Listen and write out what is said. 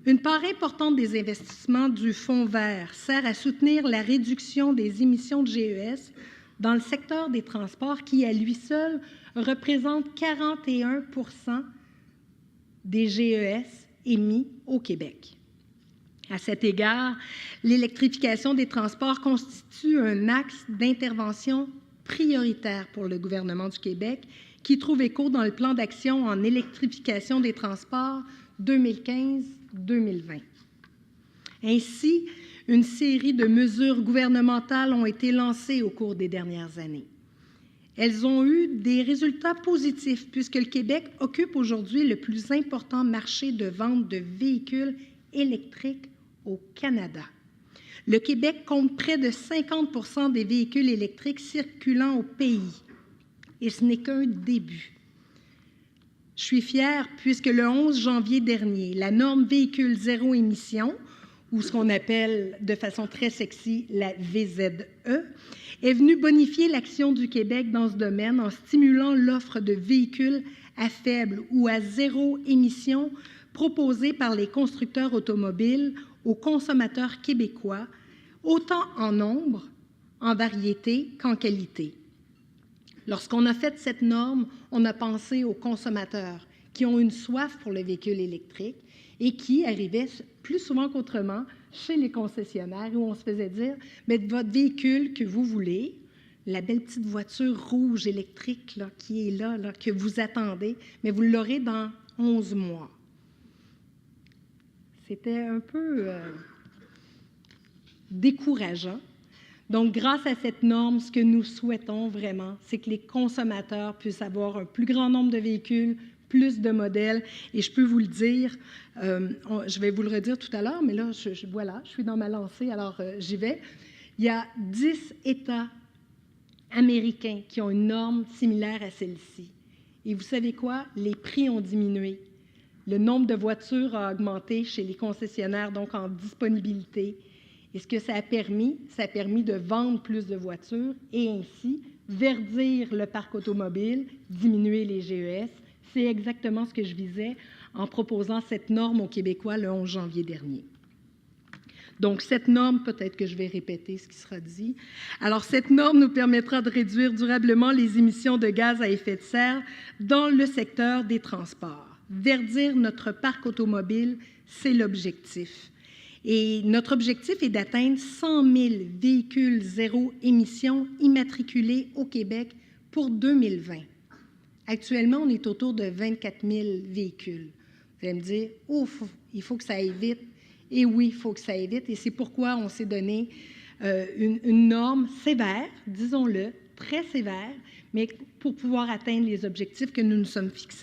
Une part importante des investissements du Fonds vert sert à soutenir la réduction des émissions de GES dans le secteur des transports qui, à lui seul, représente 41 % des GES émis au Québec. À cet égard, l'électrification des transports constitue un axe d'intervention prioritaire pour le gouvernement du Québec qui trouve écho dans le plan d'action en électrification des transports 2015-2020. Ainsi, une série de mesures gouvernementales ont été lancées au cours des dernières années. Elles ont eu des résultats positifs puisque le Québec occupe aujourd'hui le plus important marché de vente de véhicules électriques au Canada. Le Québec compte près de 50 % des véhicules électriques circulant au pays. Et ce n'est qu'un début. Je suis fière puisque le 11 janvier dernier, la norme véhicule zéro émission, ou ce qu'on appelle de façon très sexy la VZE, est venue bonifier l'action du Québec dans ce domaine en stimulant l'offre de véhicules à faible ou à zéro émission proposée par les constructeurs automobiles aux consommateurs québécois, autant en nombre, en variété qu'en qualité. Lorsqu'on a fait cette norme, on a pensé aux consommateurs qui ont une soif pour le véhicule électrique et qui arrivaient plus souvent qu'autrement chez les concessionnaires où on se faisait dire « Mais votre véhicule que vous voulez, la belle petite voiture rouge électrique là, qui est là, que vous attendez, mais vous l'aurez dans 11 mois. » C'était un peu décourageant. Donc, grâce à cette norme, ce que nous souhaitons vraiment, c'est que les consommateurs puissent avoir un plus grand nombre de véhicules, plus de modèles. Et je peux vous le dire, je vais vous le redire tout à l'heure, mais là, voilà, je suis dans ma lancée, alors j'y vais. Il y a 10 États américains qui ont une norme similaire à celle-ci. Et vous savez quoi? Les prix ont diminué. Le nombre de voitures a augmenté chez les concessionnaires, donc en disponibilité. Et ce que ça a permis de vendre plus de voitures et ainsi verdir le parc automobile, diminuer les GES. C'est exactement ce que je visais en proposant cette norme aux Québécois le 11 janvier dernier. Donc, cette norme, peut-être que je vais répéter ce qui sera dit. Alors, cette norme nous permettra de réduire durablement les émissions de gaz à effet de serre dans le secteur des transports. Verdir notre parc automobile, c'est l'objectif. Et notre objectif est d'atteindre 100 000 véhicules zéro émission immatriculés au Québec pour 2020. Actuellement, on est autour de 24 000 véhicules. Vous allez me dire, ouf, il faut que ça aille vite. Et oui, il faut que ça aille vite. Et c'est pourquoi on s'est donné une norme sévère, disons-le, très sévère, mais pour pouvoir atteindre les objectifs que nous nous sommes fixés.